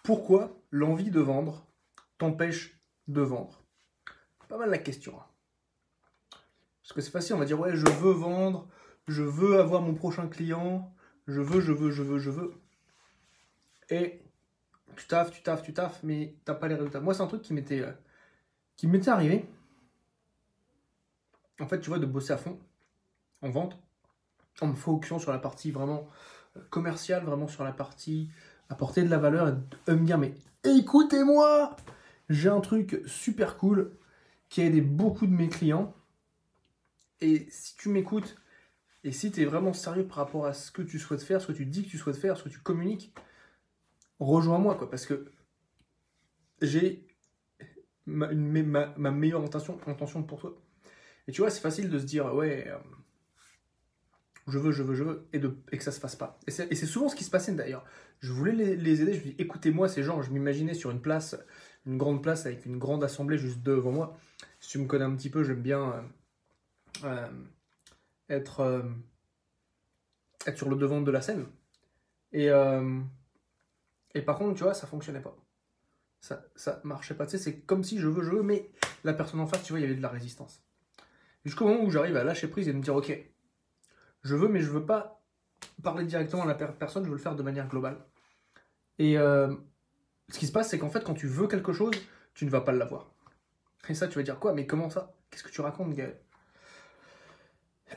Pourquoi l'envie de vendre t'empêche de vendre? Pas mal la question. Parce que c'est facile, on va dire, ouais, je veux vendre, je veux avoir mon prochain client, je veux. Et tu taffes, mais t'as pas les résultats. Moi, c'est un truc qui m'était arrivé. En fait, tu vois, de bosser à fond en vente, en me focusant sur la partie vraiment commerciale, vraiment sur la partie apporter de la valeur et de me dire, mais écoutez-moi, j'ai un truc super cool qui a aidé beaucoup de mes clients. Et si tu m'écoutes, et si tu es vraiment sérieux par rapport à ce que tu souhaites faire, ce que tu dis que tu souhaites faire, ce que tu communiques, rejoins-moi, quoi, parce que j'ai ma meilleure intention pour toi. Et tu vois, c'est facile de se dire, ouais, je veux, et que ça se fasse pas. Et c'est souvent ce qui se passait d'ailleurs. Je voulais les aider, je me dis, écoutez-moi, ces gens, je m'imaginais sur une place, une grande place avec une grande assemblée juste devant moi. Si tu me connais un petit peu, j'aime bien être sur le devant de la scène. Et par contre, tu vois, ça fonctionnait pas. Ça marchait pas. Tu sais, c'est comme si je veux, mais la personne en face, tu vois, il y avait de la résistance. Jusqu'au moment où j'arrive à lâcher prise et me dire, ok, je veux, mais je veux pas parler directement à la personne, je veux le faire de manière globale. Et ce qui se passe, c'est qu'en fait, quand tu veux quelque chose, tu ne vas pas l'avoir. Et ça, tu vas dire quoi? Mais comment ça? Qu'est-ce que tu racontes, Gaël?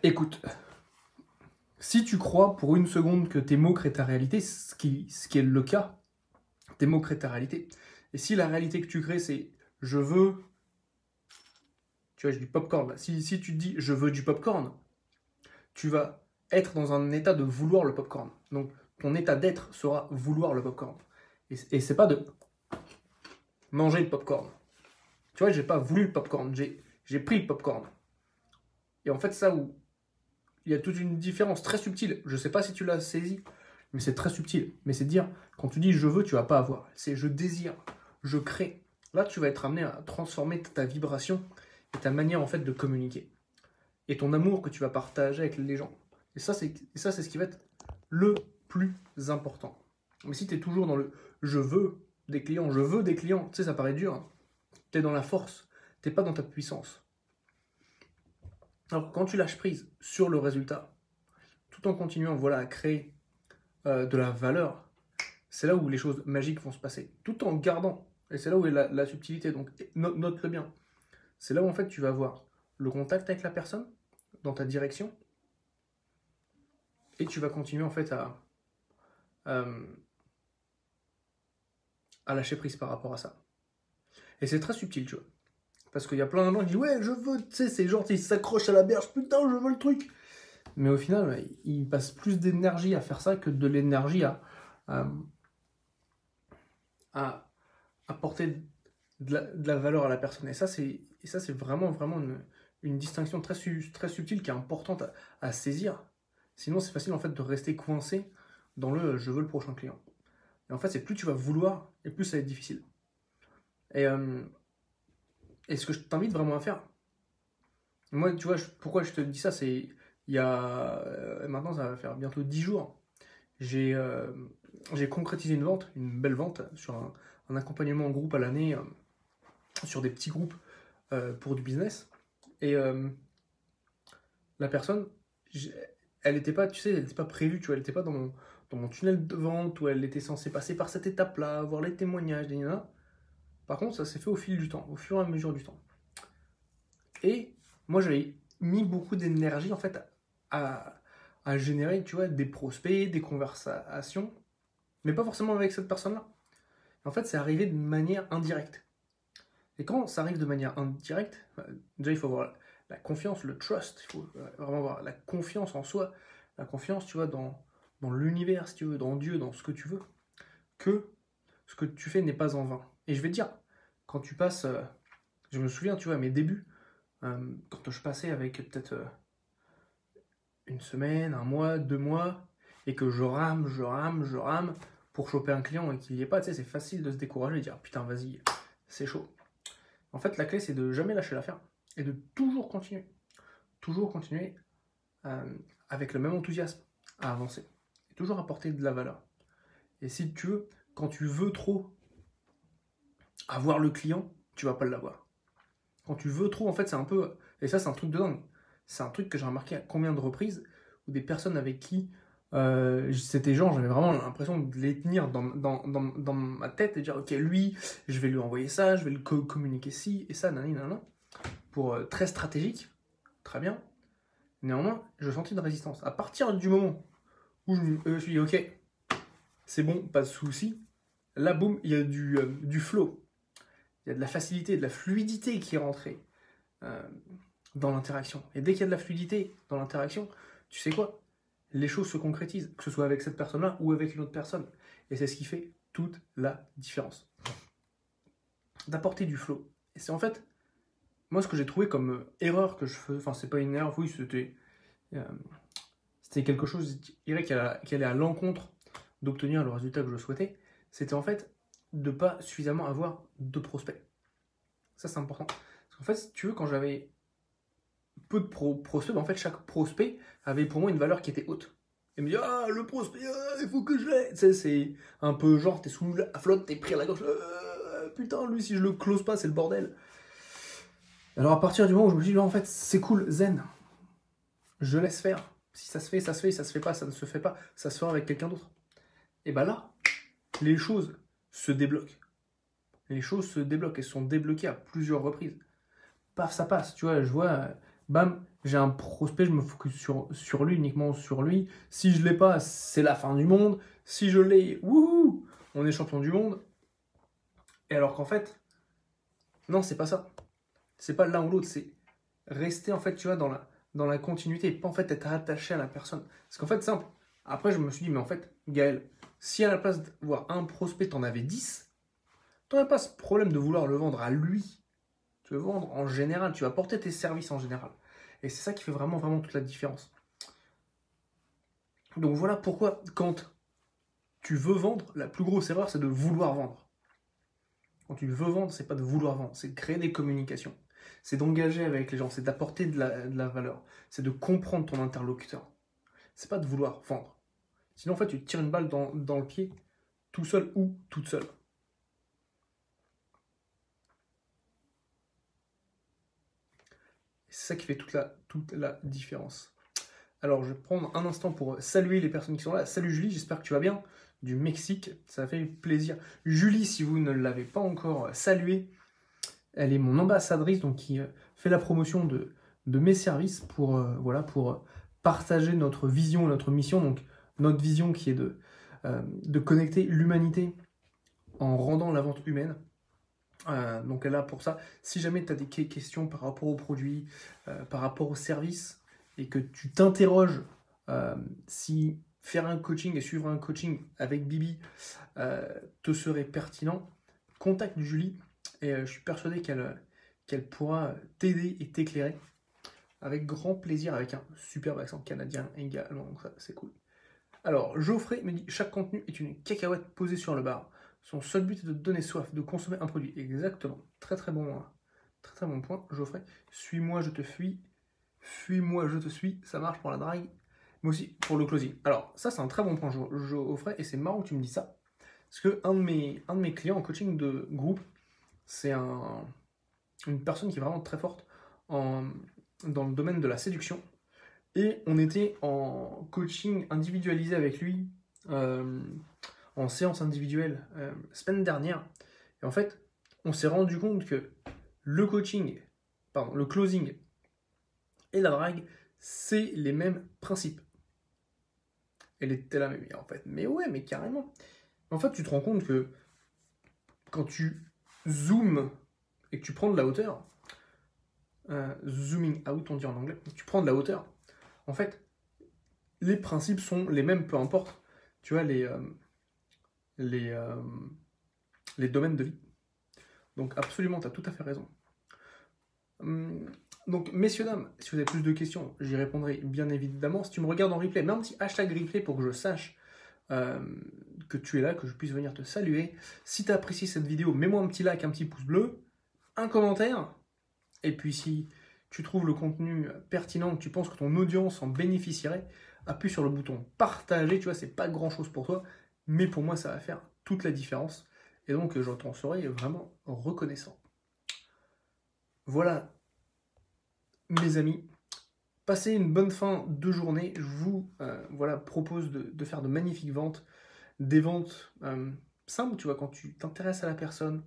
Écoute, si tu crois pour une seconde que tes mots créent ta réalité, ce qui est le cas, tes mots créent ta réalité. Et si la réalité que tu crées, c'est je veux, tu vois, j'ai du popcorn là. Si tu te dis je veux du popcorn, tu vas être dans un état de vouloir le popcorn. Donc ton état d'être sera vouloir le popcorn. Et c'est pas de manger le popcorn. Tu vois, j'ai pas voulu le popcorn, j'ai pris le popcorn. Et en fait, ça où il y a toute une différence très subtile. Je sais pas si tu l'as saisi, mais c'est très subtil. Mais c'est dire, quand tu dis je veux, tu vas pas avoir. C'est je désire, je crée. Là, tu vas être amené à transformer ta vibration et ta manière en fait de communiquer. Et ton amour que tu vas partager avec les gens. Et ça, c'est ce qui va être le plus important. Mais si tu es toujours dans le je veux des clients, tu sais, ça paraît dur. Hein. Tu es dans la force, tu n'es pas dans ta puissance. Alors, quand tu lâches prise sur le résultat, tout en continuant voilà, à créer de la valeur, c'est là où les choses magiques vont se passer. Tout en gardant, et c'est là où est la subtilité, donc note-le bien. C'est là où en fait tu vas avoir le contact avec la personne dans ta direction, et tu vas continuer en fait à lâcher prise par rapport à ça. Et c'est très subtil, tu vois. Parce qu'il y a plein de gens qui disent ouais, je veux, tu sais, c'est genre, ils s'accrochent à la berge, putain, je veux le truc. Mais au final, ils passent plus d'énergie à faire ça que de l'énergie à apporter de la valeur à la personne. Et ça, c'est vraiment une distinction très subtile qui est importante à saisir. Sinon, c'est facile en fait de rester coincé dans le je veux le prochain client. Et en fait, c'est plus tu vas vouloir, et plus ça va être difficile. Et ce que je t'invite vraiment à faire, moi, tu vois, pourquoi je te dis ça, c'est il y a maintenant, ça va faire bientôt 10 jours, j'ai concrétisé une belle vente, sur un accompagnement en groupe à l'année, sur des petits groupes pour du business. Et la personne, elle n'était pas, tu sais, elle n'était pas prévue, tu vois, elle n'était pas dans mon tunnel de vente où elle était censée passer par cette étape-là, voir les témoignages, etc. Par contre, ça s'est fait au fil du temps, au fur et à mesure du temps. Et moi, j'avais mis beaucoup d'énergie, en fait, à générer, tu vois, des prospects, des conversations, mais pas forcément avec cette personne-là. En fait, c'est arrivé de manière indirecte. Et quand ça arrive de manière indirecte, déjà, il faut avoir la confiance, le trust, il faut vraiment avoir la confiance en soi, la confiance, tu vois, dans l'univers, si tu veux, dans Dieu, dans ce que tu veux, que ce que tu fais n'est pas en vain. Et je vais te dire, quand tu passes, je me souviens, tu vois, à mes débuts, quand je passais avec peut-être une semaine, un mois, 2 mois, et que je rame pour choper un client et qu'il n'y ait pas, tu sais, c'est facile de se décourager et dire putain, vas-y, c'est chaud. En fait, la clé, c'est de jamais lâcher l'affaire et de toujours continuer. Toujours continuer avec le même enthousiasme à avancer. Et toujours apporter de la valeur. Et si tu veux, quand tu veux trop avoir le client, tu vas pas l'avoir. Quand tu veux trop, en fait, c'est un peu... Et ça, c'est un truc de dingue. C'est un truc que j'ai remarqué à combien de reprises où des personnes avec qui c'était genre, j'avais vraiment l'impression de les tenir dans ma tête et dire, ok, lui, je vais lui envoyer ça, je vais lui communiquer ci et ça, nanana, pour très stratégique, très bien. Néanmoins, je sentis une résistance. À partir du moment où je me suis dit, ok, c'est bon, pas de souci, là, boum, il y a du flow. Il y a de la facilité, de la fluidité qui est rentrée dans l'interaction. Et dès qu'il y a de la fluidité dans l'interaction, tu sais quoi? Les choses se concrétisent, que ce soit avec cette personne-là ou avec une autre personne. Et c'est ce qui fait toute la différence. D'apporter du flow. Et c'est en fait, moi, ce que j'ai trouvé comme erreur que je faisais, enfin, c'est pas une erreur, oui, c'était quelque chose, je dirais, qui allait à l'encontre d'obtenir le résultat que je souhaitais. C'était en fait de pas suffisamment avoir de prospects. Ça, c'est important. Parce qu'en fait, si tu veux, quand j'avais peu de prospects, en fait, chaque prospect avait pour moi une valeur qui était haute. Et me dit, ah, le prospect, il faut que je l'aie. Tu sais, c'est un peu genre, t'es sous la flotte, t'es pris à la gorge, putain, lui, si je le close pas, c'est le bordel. Alors, à partir du moment où je me dis, en fait, c'est cool, zen, je laisse faire. Si ça se fait, ça se fait, ça se fait pas, ça ne se fait pas, ça se fera avec quelqu'un d'autre. Et ben là, les choses se débloquent. Les choses se débloquent et sont débloquées à plusieurs reprises. Paf, ça passe, tu vois, je vois, bam, j'ai un prospect, je me focus sur lui, uniquement sur lui. Si je l'ai pas, c'est la fin du monde. Si je l'ai, wouhou, on est champion du monde. Et alors qu'en fait, non, c'est pas ça. C'est pas l'un ou l'autre, c'est rester, en fait, tu vois, dans la continuité et pas, en fait, être attaché à la personne. Parce qu'en fait, simple. Après, je me suis dit, mais en fait, Gaël, si à la place d'avoir un prospect, t'en avais 10, t'en as pas ce problème de vouloir le vendre à lui. Tu veux vendre en général, tu vas porter tes services en général. Et c'est ça qui fait vraiment, vraiment toute la différence. Donc voilà pourquoi, quand tu veux vendre, la plus grosse erreur, c'est de vouloir vendre. Quand tu veux vendre, c'est pas de vouloir vendre, c'est de créer des communications. C'est d'engager avec les gens, c'est d'apporter de la valeur. C'est de comprendre ton interlocuteur. C'est pas de vouloir vendre. Sinon, en fait, tu te tires une balle dans le pied, tout seul ou toute seule. C'est ça qui fait toute la différence. Alors, je vais prendre un instant pour saluer les personnes qui sont là. Salut Julie, j'espère que tu vas bien. Du Mexique, ça fait plaisir. Julie, si vous ne l'avez pas encore saluée, elle est mon ambassadrice, donc qui fait la promotion de mes services pour, voilà, pour partager notre vision, notre mission. Donc, notre vision qui est de connecter l'humanité en rendant la vente humaine. Donc elle est là pour ça. Si jamais tu as des questions par rapport aux produits, par rapport aux services, et que tu t'interroges si faire un coaching et suivre un coaching avec Bibi te serait pertinent, contacte Julie et je suis persuadé qu'elle pourra t'aider et t'éclairer avec grand plaisir, avec un superbe accent canadien également, donc ça c'est cool. Alors Geoffrey me dit, chaque contenu est une cacahuète posée sur le bar. Son seul but est de donner soif, de consommer un produit. Exactement. Très très bon point, Geoffrey. Suis-moi, je te fuis. Fuis-moi, je te suis. Ça marche pour la drague, mais aussi pour le closing. Alors, ça, c'est un très bon point, Geoffrey, et c'est marrant que tu me dis ça. Parce que un de mes clients en coaching de groupe, c'est une personne qui est vraiment très forte dans le domaine de la séduction. Et on était en coaching individualisé avec lui. En séance individuelle semaine dernière. Et en fait, on s'est rendu compte que le closing et la drague, c'est les mêmes principes. Elle était là, mais en fait, mais ouais, mais carrément. En fait, tu te rends compte que quand tu zoomes et que tu prends de la hauteur, zooming out, on dit en anglais, tu prends de la hauteur, en fait, les principes sont les mêmes, peu importe, tu vois, les domaines de vie. Donc absolument, tu as tout à fait raison. Donc messieurs, dames, si vous avez plus de questions, j'y répondrai bien évidemment. Si tu me regardes en replay, mets un petit hashtag replay pour que je sache que tu es là, que je puisse venir te saluer. Si tu as apprécié cette vidéo, mets-moi un petit like, un petit pouce bleu, un commentaire. Et puis si tu trouves le contenu pertinent, que tu penses que ton audience en bénéficierait, appuie sur le bouton partager. Tu vois, c'est pas grand-chose pour toi, mais pour moi, ça va faire toute la différence. Et donc, je t'en serai vraiment reconnaissant. Voilà, mes amis. Passez une bonne fin de journée. Je vous propose de faire de magnifiques ventes. Des ventes simples, tu vois, quand tu t'intéresses à la personne,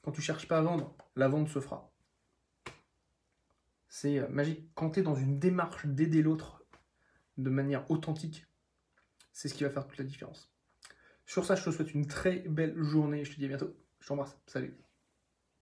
quand tu cherches pas à vendre, la vente se fera. C'est magique. Quand tu es dans une démarche d'aider l'autre de manière authentique, c'est ce qui va faire toute la différence. Sur ça, je te souhaite une très belle journée. Je te dis à bientôt. Je t'embrasse. Salut.